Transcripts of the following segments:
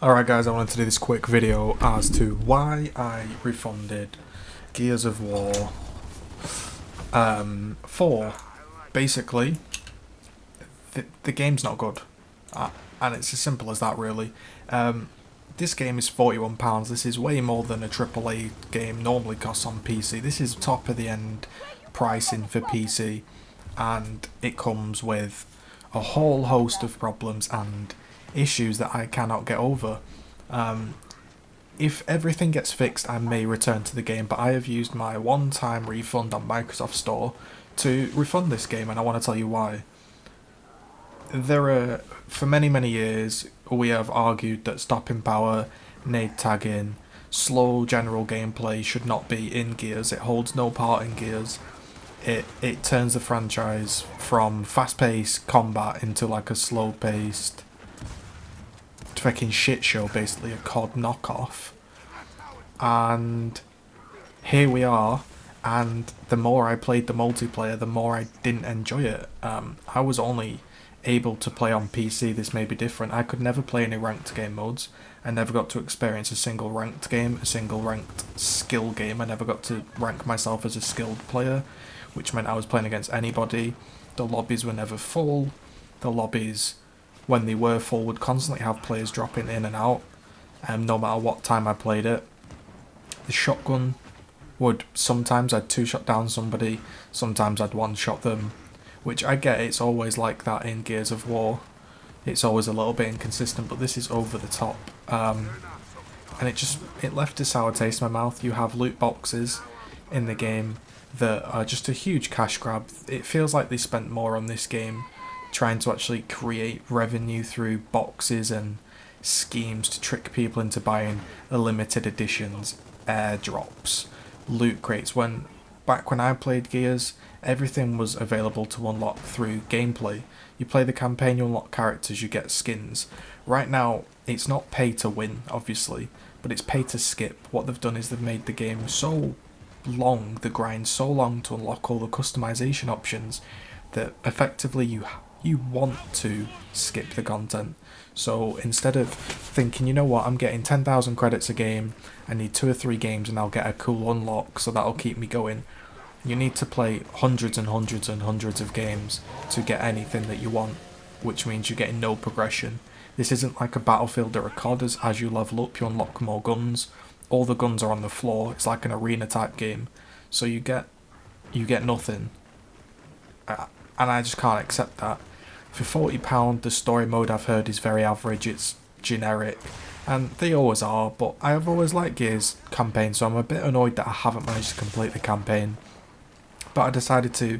Alright guys, I wanted to do this quick video as to why I refunded Gears of War 4. Basically, the game's not good. And it's as simple as that really. This game is £41, this is way more than a AAA game normally costs on PC. This is top of the end pricing for PC, and it comes with a whole host of problems and issues that I cannot get over. If everything gets fixed, I may return to the game, but I have used my one-time refund on Microsoft Store to refund this game, and I want to tell you why. For many years, we have argued that stopping power, nade tagging, slow general gameplay should not be in Gears. It holds no part in Gears. It turns the franchise from fast-paced combat into like a slow-paced fucking shit show, basically a COD knockoff. And here we are, and the more I played the multiplayer, the more I didn't enjoy it. I was only able to play on PC. This may be different. I could never play any ranked game modes. I never got to experience a single ranked game, a single ranked skill game. I never got to rank myself as a skilled player, which meant I was playing against anybody. The lobbies were never full. The lobbies, when they were full, would constantly have players dropping in and out, no matter what time I played it. The shotgun would sometimes I'd two-shot down somebody, sometimes I'd one-shot them, which I get, it's always like that in Gears of War. It's always a little bit inconsistent, but this is over the top. And it left a sour taste in my mouth. You have loot boxes in the game that are just a huge cash grab. It feels like they spent more on this game trying to actually create revenue through boxes and schemes to trick people into buying the limited editions, airdrops, loot crates. Back when I played Gears, everything was available to unlock through gameplay. You play the campaign, you unlock characters, you get skins. Right now, it's not pay to win, obviously, but it's pay to skip. What they've done is they've made the game so long, the grind so long to unlock all the customization options, that effectively you want to skip the content. So instead of thinking, you know what, I'm getting 10,000 credits a game, I need 2 or 3 games and I'll get a cool unlock so that'll keep me going, you need to play hundreds and hundreds and hundreds of games to get anything that you want, which means you're getting no progression. This isn't like a Battlefield or a COD. As you level up, you unlock more guns. All the guns are on the floor. It's like an arena type game. So you get nothing. And I just can't accept that. For £40, the story mode I've heard is very average, it's generic, and they always are, but I have always liked Gears campaign, so I'm a bit annoyed that I haven't managed to complete the campaign. But I decided to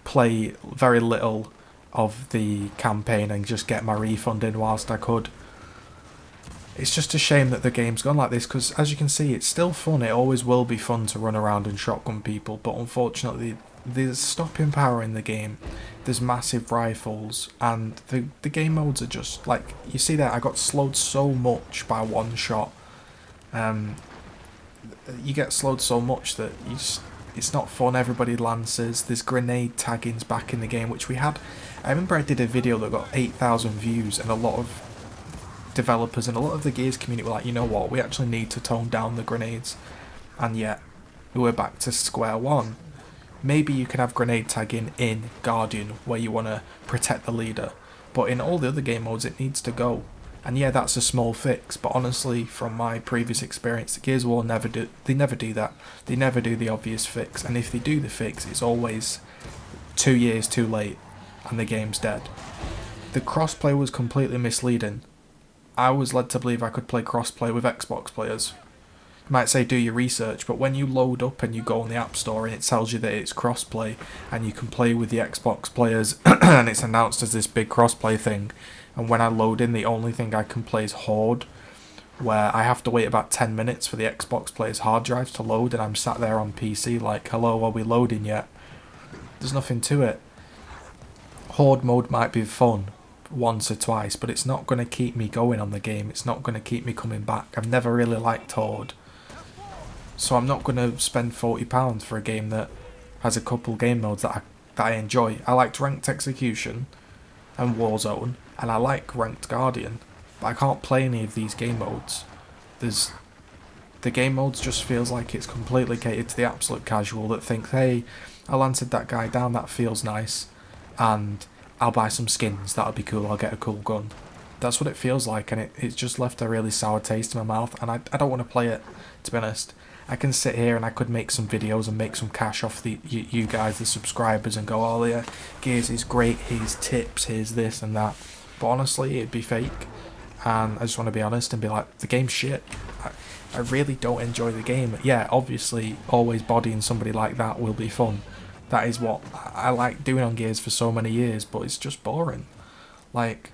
play very little of the campaign and just get my refund in whilst I could. It's just a shame that the game's gone like this, because as you can see, it's still fun. It always will be fun to run around and shotgun people, but unfortunately there's stopping power in the game, there's massive rifles, and the game modes are just like, you see that I got slowed so much by one shot. You get slowed so much that it's not fun. Everybody lances. There's grenade taggings back in the game, which we had. I remember I did a video that got 8,000 views, and a lot of developers and a lot of the Gears community were like, you know what, we actually need to tone down the grenades, and yet we're back to square one. Maybe you can have grenade tagging in Guardian where you want to protect the leader, but in all the other game modes it needs to go. And yeah, that's a small fix, but honestly, from my previous experience, the Gears of War never do that. They never do the obvious fix, and if they do the fix, it's always 2 years too late and the game's dead. The crossplay was completely misleading. I was led to believe I could play crossplay with Xbox players. You might say do your research, but when you load up and you go on the App Store and it tells you that it's crossplay and you can play with the Xbox players and it's announced as this big crossplay thing, and when I load in, the only thing I can play is Horde, where I have to wait about 10 minutes for the Xbox players' hard drives to load, and I'm sat there on PC like, hello, are we loading yet? There's nothing to it. Horde mode might be fun once or twice, but it's not going to keep me going on the game. It's not going to keep me coming back. I've never really liked Horde, so I'm not going to spend £40 for a game that has a couple game modes that I enjoy. I liked Ranked Execution and Warzone, and I like Ranked Guardian. but I can't play any of these game modes. The game modes just feels like it's completely catered to the absolute casual that thinks, hey, I landed that guy down, that feels nice, and I'll buy some skins, that'll be cool, I'll get a cool gun. That's what it feels like, and it's just left a really sour taste in my mouth, and I don't want to play it, to be honest. I can sit here and I could make some videos and make some cash off you guys, the subscribers, and go, oh yeah, Gears is great, here's tips, here's this and that. But honestly, it'd be fake, and I just want to be honest and be like, the game's shit. I really don't enjoy the game. Yeah, obviously, always bodying somebody like that will be fun. That is what I like doing on Gears for so many years, but it's just boring. Like,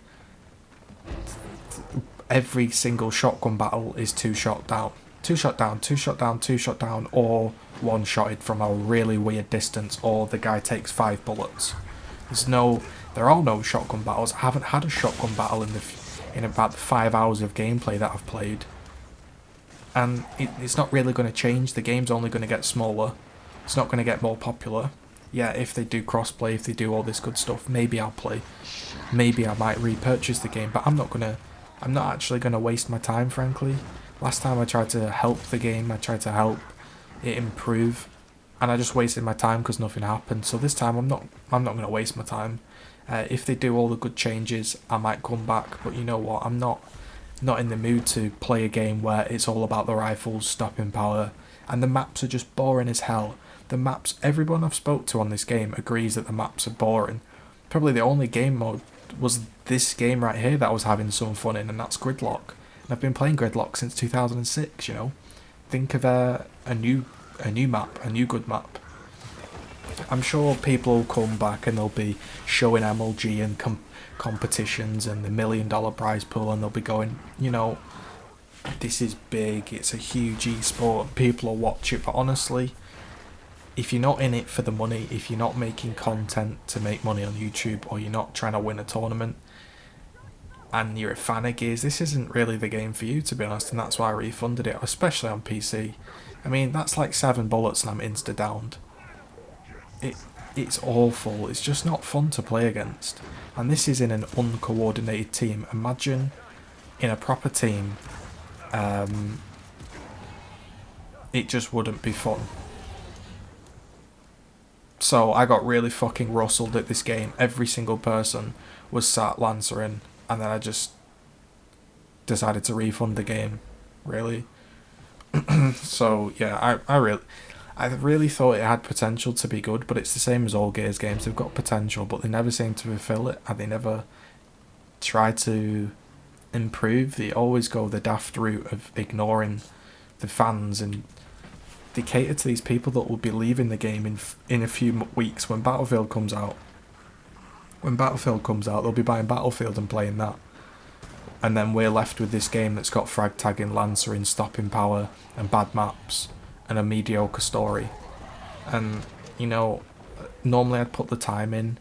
every single shotgun battle is 2 shot down. 2 shot down, 2 shot down, 2 shot down, or 1 shotted from a really weird distance, or the guy takes 5 bullets. There are no shotgun battles. I haven't had a shotgun battle in about the 5 hours of gameplay that I've played. And it's not really going to change. The game's only going to get smaller. It's not going to get more popular. Yeah, if they do crossplay, if they do all this good stuff, maybe I'll play. Maybe I might repurchase the game, but I'm not actually going to waste my time, frankly. Last time I tried to help the game, I tried to help it improve, and I just wasted my time because nothing happened. So this time I'm not going to waste my time. If they do all the good changes, I might come back, but you know what, I'm not in the mood to play a game where it's all about the rifles, stopping power, and the maps are just boring as hell. The maps, everyone I've spoke to on this game agrees that the maps are boring. Probably the only game mode was this game right here that I was having some fun in, and that's Gridlock. And I've been playing Gridlock since 2006, you know. Think of a new map, a new good map. I'm sure people will come back and they'll be showing MLG and competitions and the $1 million prize pool, and they'll be going, you know, this is big, it's a huge esport, people will watch it. But honestly, if you're not in it for the money, if you're not making content to make money on YouTube, or you're not trying to win a tournament, and you're a fan of Gears, this isn't really the game for you, to be honest, and that's why I refunded it, especially on PC. I mean, that's like 7 bullets and I'm insta-downed. It's awful, it's just not fun to play against. And this is in an uncoordinated team. Imagine in a proper team, it just wouldn't be fun. So I got really fucking rustled at this game. Every single person was sat lancering, and then I just decided to refund the game, really. So yeah, I really thought it had potential to be good, but it's the same as all Gears games. They've got potential, but they never seem to fulfill it, and they never try to improve. They always go the daft route of ignoring the fans, and they cater to these people that will be leaving the game in a few weeks when Battlefield comes out. When Battlefield comes out, they'll be buying Battlefield and playing that. And then we're left with this game that's got frag tagging, lancering, stopping power, and bad maps, and a mediocre story. And, you know, normally I'd put the time in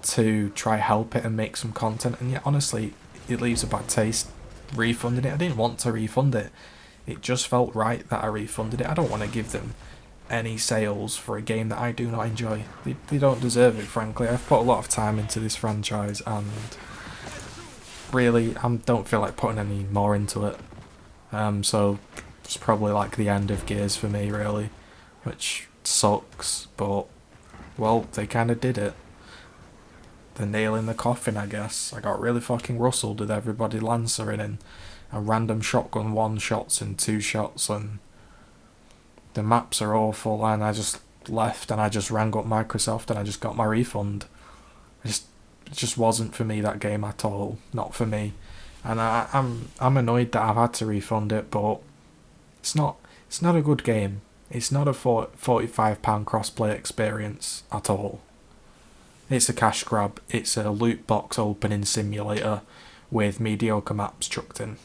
to try help it and make some content, and yet honestly, it leaves a bad taste refunding it. I didn't want to refund it. It just felt right that I refunded it. I don't want to give them any sales for a game that I do not enjoy. They don't deserve it, frankly. I've put a lot of time into this franchise, and really, I don't feel like putting any more into it. So it's probably like the end of Gears for me, really, which sucks, but, well, they kind of did it. The nail in the coffin, I guess. I got really fucking rustled with everybody lancering and random shotgun 1 shots and 2 shots, and the maps are awful, and I just left and I just rang up Microsoft and I just got my refund. It just wasn't for me, that game at all. Not for me. And I'm annoyed that I've had to refund it, but it's not a good game. It's not a £45 crossplay experience at all. It's a cash grab. It's a loot box opening simulator with mediocre maps chucked in.